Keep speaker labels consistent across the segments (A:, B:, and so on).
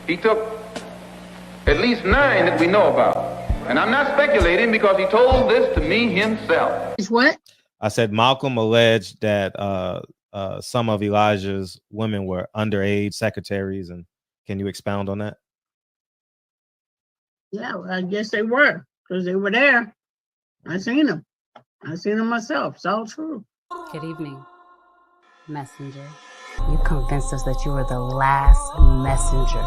A: He took at least 9 that we know about. And I'm not speculating because he told this to me himself.
B: Is what?
C: I said Malcolm alleged that some of Elijah's women were underage secretaries. And can you expound on that?
B: Yeah, well, I guess they were, because they were there. I seen them. I seen them myself. It's all true.
D: Good evening, messenger. You convinced us that you were the last messenger.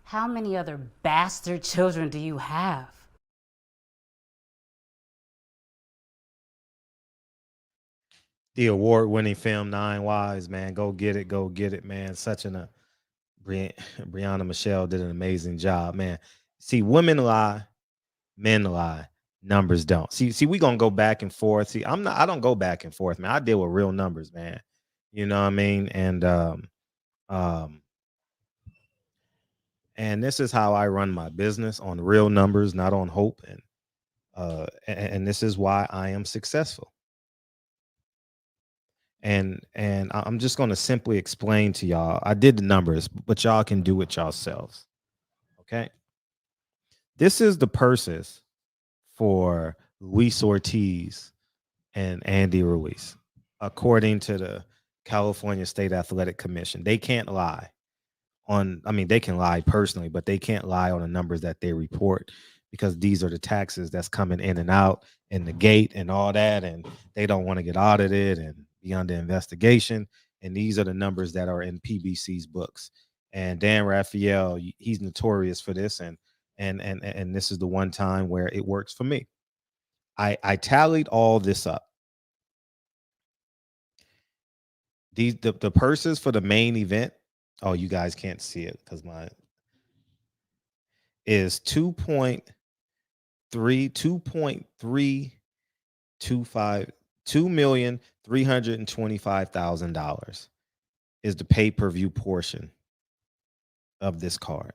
D: How many other bastard children do you have?
C: The award-winning film Nine Wives, man. Go get it, man. Such an Brianna Michelle did an amazing job, man. See, women lie, men lie, numbers don't. See, we gonna go back and forth. See, I don't go back and forth, man. I deal with real numbers, man. You know what I mean? And this is how I run my business, on real numbers, not on hope. And this is why I am successful. And I'm just going to simply explain to y'all. I did the numbers, but y'all can do it yourselves. Okay. This is the purses for Luis Ortiz and Andy Ruiz, according to the California State Athletic Commission. They can't lie they can lie personally, but they can't lie on the numbers that they report, because these are the taxes that's coming in and out and the gate and all that. And they don't want to get audited and be under investigation. And these are the numbers that are in PBC's books. And Dan Raphael, he's notorious for this. And this is the one time where it works for me. I tallied all this up. The purses for the main event. Oh, you guys can't see it because mine is 2,325,000 is the pay-per-view portion of this card.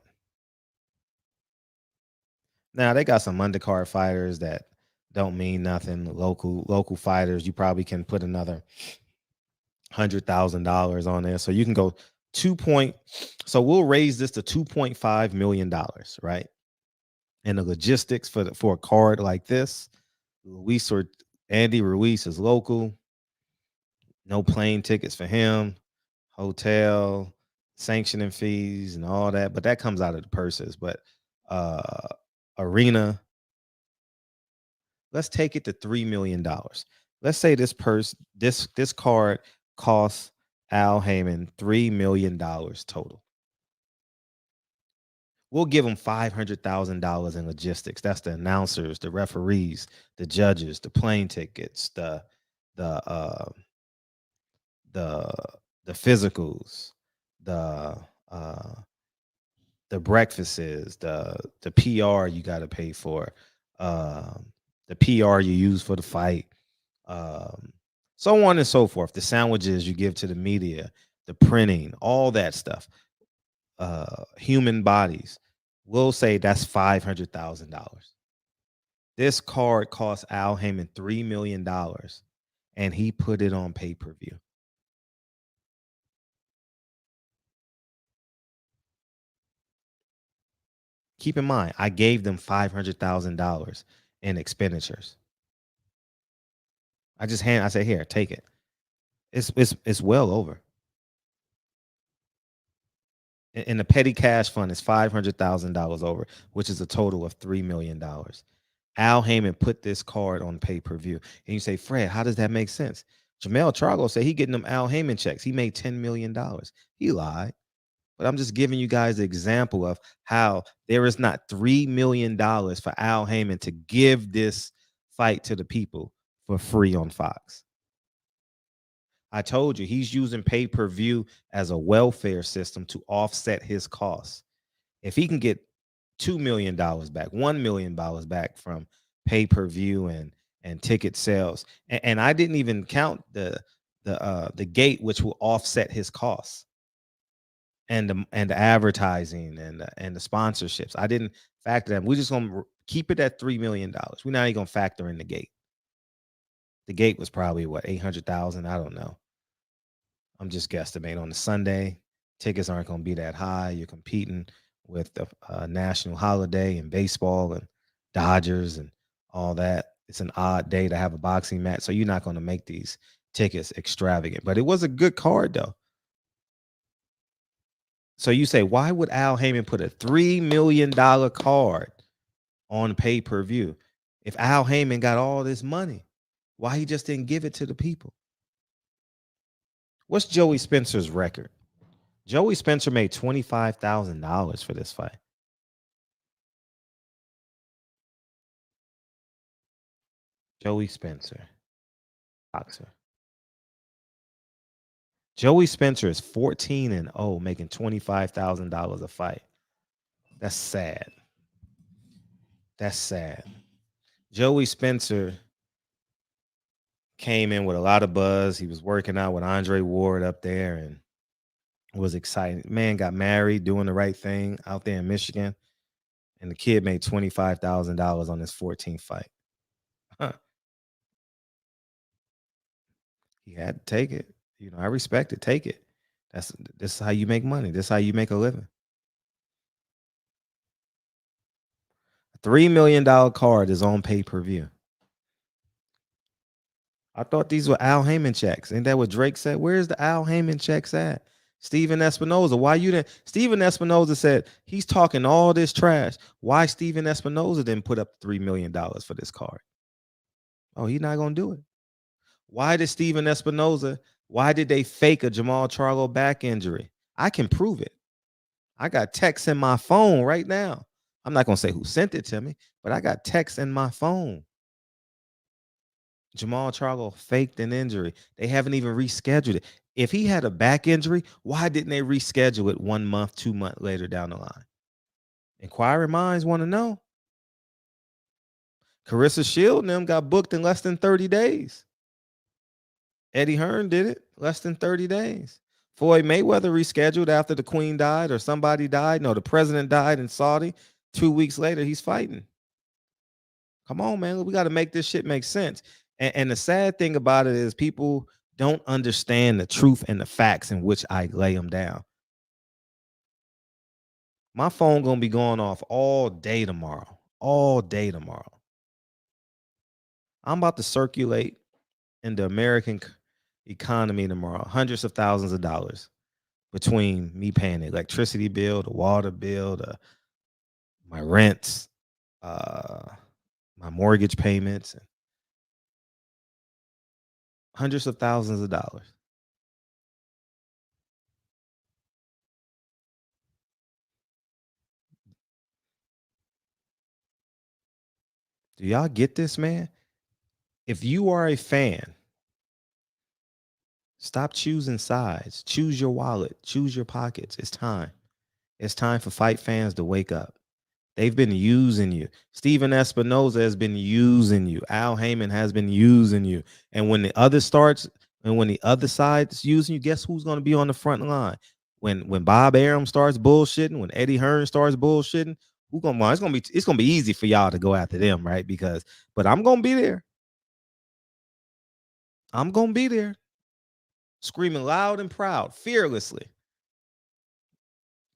C: Now they got some undercard fighters that don't mean nothing. Local fighters, you probably can put another $100,000 on there, so you can go so we'll raise this to $2.5 million, right? And the logistics for a card like this, Andy Ruiz is local, no plane tickets for him, hotel, sanctioning fees and all that, but that comes out of the purses. But arena, let's take it to $3 million. Let's say this card costs Al Heyman $3 million total. We'll give them $500,000 in logistics. That's the announcers, the referees, the judges, the plane tickets, the physicals, the breakfasts, the PR you got to pay for, the PR you use for the fight, so on and so forth. The sandwiches you give to the media, the printing, all that stuff. Human bodies. We'll say that's $500,000. This card cost Al Heyman $3 million, and he put it on pay-per-view. Keep in mind, I gave them $500,000 in expenditures. I said, here, take it. It's well over. And the petty cash fund is $500,000 over, which is a total of $3 million. Al Heyman put this card on pay-per-view. And you say, Fred, how does that make sense? Jamel Charlo said he getting them Al Heyman checks. He made $10 million. He lied. But I'm just giving you guys the example of how there is not $3 million for Al Heyman to give this fight to the people for free on Fox. I told you he's using pay-per-view as a welfare system to offset his costs. If he can get $2 million back, $1 million back from pay-per-view and ticket sales, and I didn't even count the gate, which will offset his costs, and the advertising and the sponsorships. I didn't factor them. We're just gonna keep it at $3 million. We're not even gonna factor in the gate. The gate was probably what, 800,000? I don't know. I'm just guesstimating. On the Sunday, tickets aren't going to be that high. You're competing with the national holiday and baseball and Dodgers and all that. It's an odd day to have a boxing match, so you're not going to make these tickets extravagant. But it was a good card, though. So you say, why would Al Heyman put a $3 million card on pay-per-view? If Al Heyman got all this money, why he just didn't give it to the people? What's Joey Spencer's record? Joey Spencer made $25,000 for this fight. Joey Spencer, boxer. Joey Spencer is 14-0, making $25,000 a fight. That's sad. That's sad. Joey Spencer came in with a lot of buzz. He was working out with Andre Ward up there and was excited. Man got married, doing the right thing out there in Michigan. And the kid made $25,000 on his 14th fight. Huh. He had to take it. You know, I respect it. Take it. This is how you make money. This is how you make a living. A $3 million card is on pay-per-view. I thought these were Al Heyman checks. Ain't that what Drake said? Where's the Al Heyman checks at? Steven Espinoza. Why you didn't? Steven Espinoza said he's talking all this trash. Why Steven Espinoza didn't put up $3 million for this card? Oh, he's not going to do it. Why did Steven Espinoza, why did they fake a Jamal Charlo back injury? I can prove it. I got texts in my phone right now. I'm not going to say who sent it to me, but I got texts in my phone. Jamal Charlo faked an injury. They haven't even rescheduled it. If he had a back injury, why didn't they reschedule it 1 month, 2 months later down the line? Inquiring minds want to know. Carissa Shield and them got booked in less than 30 days. Eddie Hearn did it less than 30 days. Floyd Mayweather rescheduled after the Queen died or somebody died. No, the president died in Saudi. 2 weeks later, he's fighting. Come on, man. We got to make this shit make sense. And the sad thing about it is people don't understand the truth and the facts in which I lay them down. My phone going to be going off all day tomorrow. All day tomorrow. I'm about to circulate in the American economy tomorrow hundreds of thousands of dollars between me paying the electricity bill, the water bill, my rents, my mortgage payments, and hundreds of thousands of dollars. Do y'all get this, man? If you are a fan, stop choosing sides. Choose your wallet. Choose your pockets. It's time. It's time for fight fans to wake up. They've been using you. Steven Espinoza has been using you. Al Heyman has been using you. And when the other side's using you, guess who's going to be on the front line? When Bob Arum starts bullshitting, when Eddie Hearn starts bullshitting, it's gonna be easy for y'all to go after them, right? But I'm gonna be there. I'm gonna be there, screaming loud and proud, fearlessly,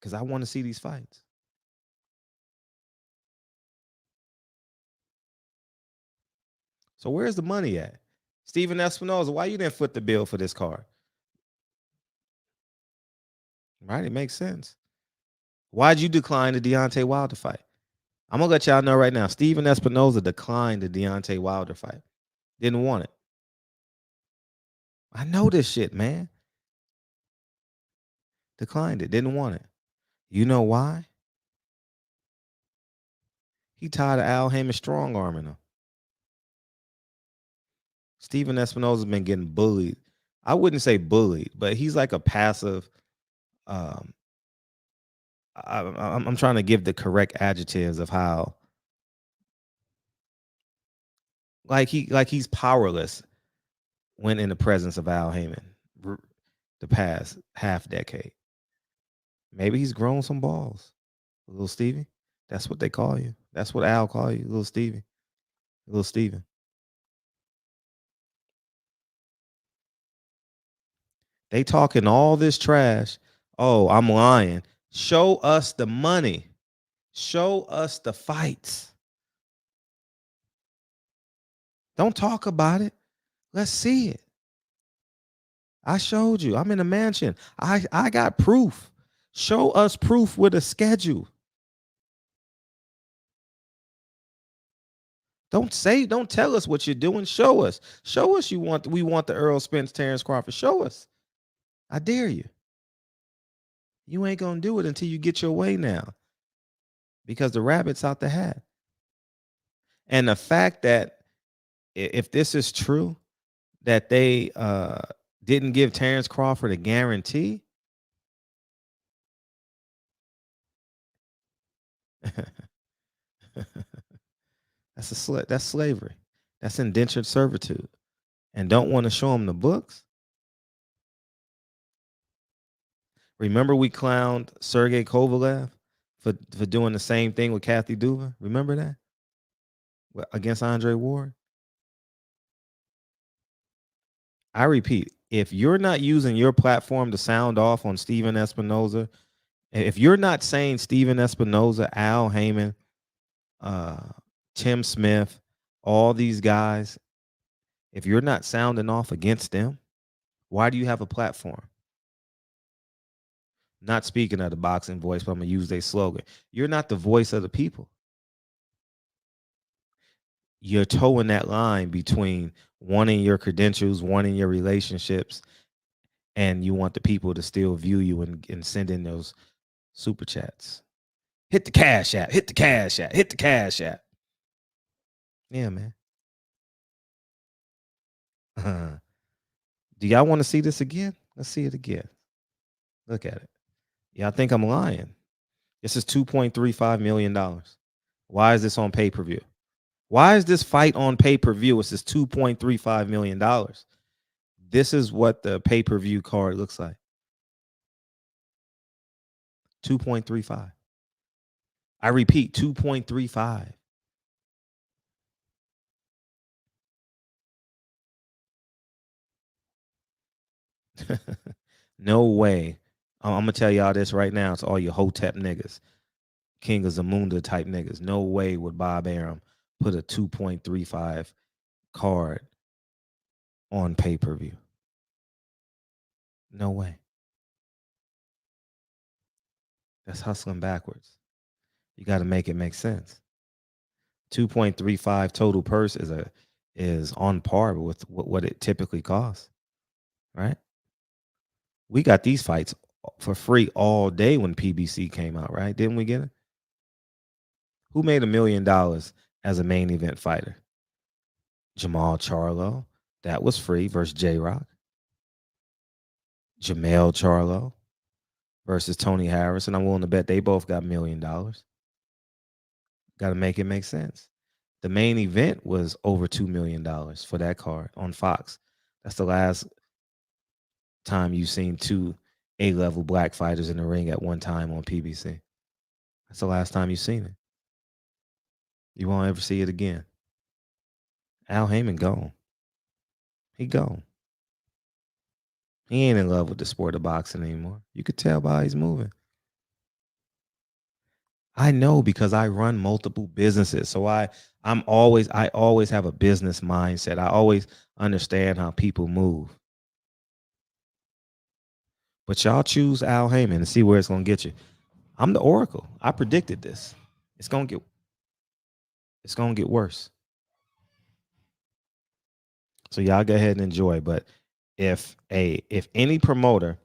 C: because I want to see these fights. So where's the money at? Steven Espinoza, why you didn't foot the bill for this card? Right, it makes sense. Why'd you decline the Deontay Wilder fight? I'm gonna let y'all know right now. Steven Espinoza declined the Deontay Wilder fight. Didn't want it. I know this shit, man. Declined it. Didn't want it. You know why? He tired of Al Heyman strong arming him. Steven Espinoza's been getting bullied. I wouldn't say bullied, but he's like a passive. I'm trying to give the correct adjectives of how, like he's powerless when in the presence of Al Heyman the past half decade. Maybe he's grown some balls, little Stevie. That's what they call you. That's what Al call you, little Stevie, little Steven. They talking all this trash. Oh, I'm lying. Show us the money. Show us the fights. Don't talk about it. Let's see it. I showed you. I'm in a mansion. I got proof. Show us proof with a schedule. Don't tell us what you're doing. Show us. Show us we want the Earl Spence, Terrence Crawford. Show us. I dare you. You ain't gonna do it until you get your way now. Because the rabbit's out the hat. And the fact that if this is true, that they didn't give Terrence Crawford a guarantee. That's slavery. That's indentured servitude. And don't want to show him the books. Remember we clowned Sergei Kovalev for doing the same thing with Kathy Duva? Remember that? Against Andre Ward? I repeat, if you're not using your platform to sound off on Stephen Espinoza, if you're not saying Stephen Espinoza, Al Heyman, Tim Smith, all these guys, if you're not sounding off against them, why do you have a platform? Not speaking of the boxing voice, but I'm going to use their slogan. You're not the voice of the people. You're towing that line between wanting your credentials, wanting your relationships, and you want the people to still view you and send in those super chats. Hit the cash app. Hit the cash app. Hit the cash app. Yeah, man. Do y'all want to see this again? Let's see it again. Look at it. Y'all think I'm lying? This is $2.35 million. Why is this on pay-per-view? Why is this fight on pay-per-view? It's this $2.35 million. This is what the pay-per-view card looks like. 2.35. I repeat, 2.35. No way. I'm going to tell y'all this right now. It's all you Hotep niggas. King of Zamunda type niggas. No way would Bob Arum put a 2.35 card on pay-per-view. No way. That's hustling backwards. You got to make it make sense. 2.35 total purse is on par with what it typically costs, right? We got these fights for free all day when PBC came out, right? Didn't we get it? Who made $1 million as a main event fighter? Jamal Charlo. That was free versus J-Rock. Jamel Charlo versus Tony Harris. And I'm willing to bet they both got $1 million. Got to make it make sense. The main event was over $2 million for that card on Fox. That's the last time you've seen two A-level black fighters in the ring at one time on PBC. That's the last time you've seen it. You won't ever see it again. Al Heyman gone. He gone. He ain't in love with the sport of boxing anymore. You could tell by how he's moving. I know because I run multiple businesses. So I always have a business mindset. I always understand how people move. But y'all choose Al Heyman and see where it's going to get you. I'm the Oracle. I predicted this. It's going to get worse. So y'all go ahead and enjoy. But if any promoter,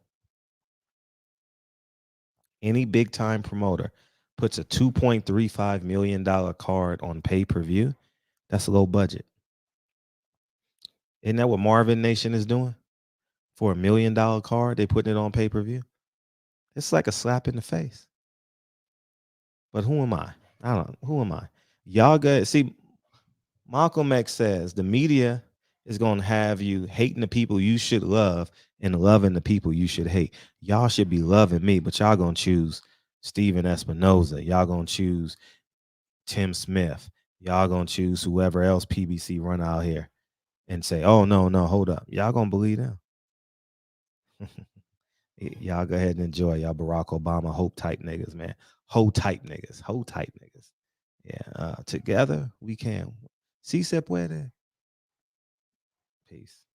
C: any big time promoter puts a $2.35 million card on pay-per-view, that's a low budget. Isn't that what Marvin Nation is doing? For $1 million card, they putting it on pay-per-view. It's like a slap in the face. But who am I? I don't know. Who am I? Y'all go see. Malcolm X says the media is going to have you hating the people you should love and loving the people you should hate. Y'all should be loving me, but y'all going to choose Stephen Espinoza. Y'all going to choose Tim Smith. Y'all going to choose whoever else PBC run out here and say, oh, no, hold up. Y'all going to believe them. Y'all go ahead and enjoy y'all Barack Obama hope type niggas, man. Hoe type niggas. Hoe type niggas. Yeah. Together we can. Si se puede. Peace.